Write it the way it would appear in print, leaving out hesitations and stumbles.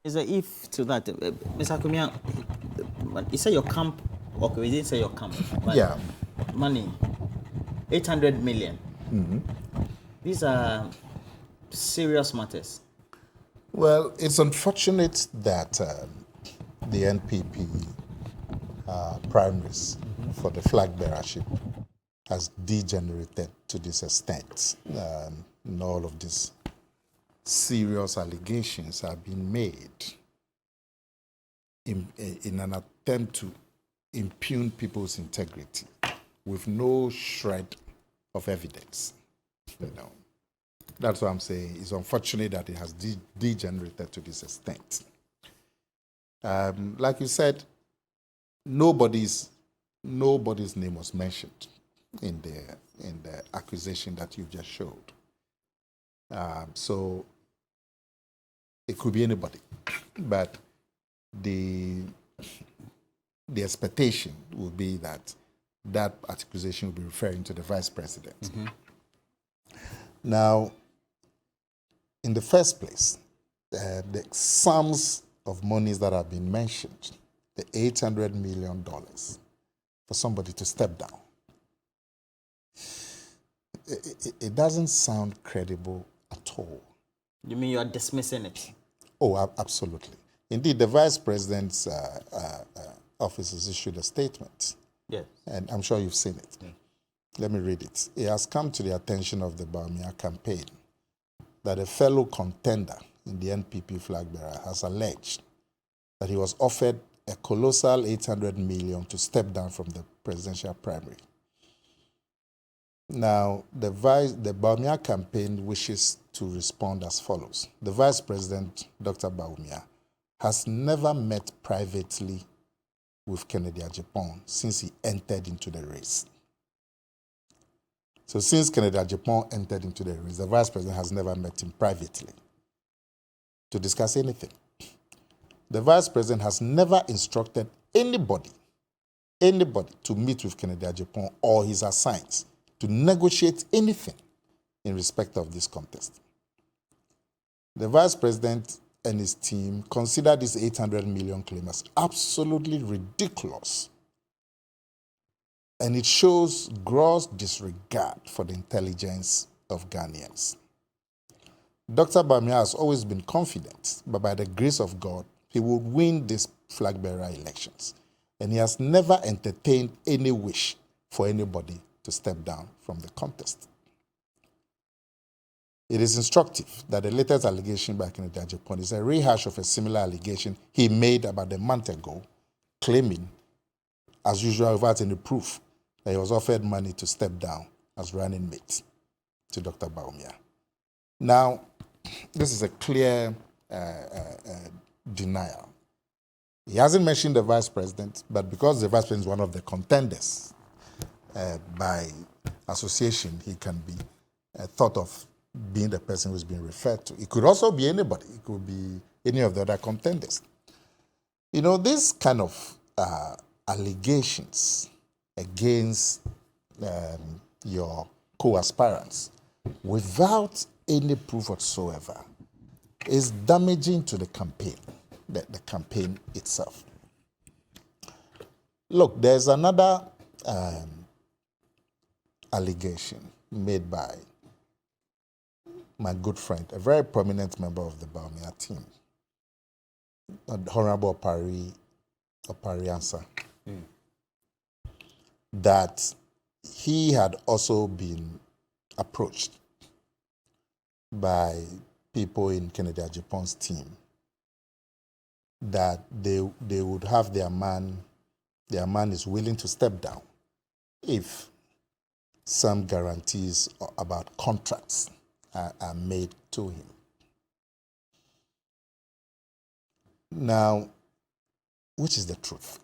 Is a if to that, Mr. Akomea, you say your camp, okay, we didn't say your camp, but Yeah. money, 800 million. These are serious matters. Well, it's unfortunate that the NPP primaries for the flag bearership has degenerated to this extent. And all of these serious allegations have been made in an attempt to impugn people's integrity with no shred of evidence. You know, that's what I'm saying. It's unfortunate that it has degenerated to this extent. Like you said, nobody's name was mentioned in the accusation that you just showed. So it could be anybody, but the expectation would be that that accusation will be referring to the vice president. Now, in the first place, the sums of monies that have been mentioned, the $800 million for somebody to step down, it doesn't sound credible at all. You mean you are dismissing it? Oh, absolutely. Indeed, the vice president's office has issued a statement. Yes. And I'm sure you've seen it. Yeah. Let me read it. It has come to the attention of the Akomea campaign that a fellow contender in the NPP flag bearer has alleged that he was offered a colossal $800 million to step down from the presidential primary. Now, the Akomea campaign wishes to respond as follows. The Vice President, Dr. Akomea, has never met privately with Kennedy Agyapong since he entered into the race. So since Kennedy Agyapong entered into the race, the Vice President has never met him privately to discuss anything. The Vice President has never instructed anybody to meet with Kennedy Agyapong or his assigns to negotiate anything in respect of this contest. The Vice President and his team consider this $800 million claim as absolutely ridiculous, and it shows gross disregard for the intelligence of Ghanaians. Dr. Akomea has always been confident, but by the grace of God, he will win these flag bearer elections, and he has never entertained any wish for anybody to step down from the contest. It is instructive that the latest allegation by Kennedy Agyapong is a rehash of a similar allegation he made about a month ago, claiming, as usual without any proof, that he was offered money to step down as running mate to Dr. Akomea. Now, this is a clear denial. He hasn't mentioned the Vice President, but because the Vice President is one of the contenders, by association, he can be thought of being the person who's being referred to. It could also be anybody. It could be any of the other contenders. You know, this kind of allegations against your co-aspirants without any proof whatsoever is damaging to the campaign, the campaign itself. Look, there's another allegation made by my good friend, a very prominent member of the Akomea team, Honorable Opari Ansah, that he had also been approached by people in Kennedy Agyapong's team that they would have their man is willing to step down if some guarantees about contracts are made to him. Now, which is the truth?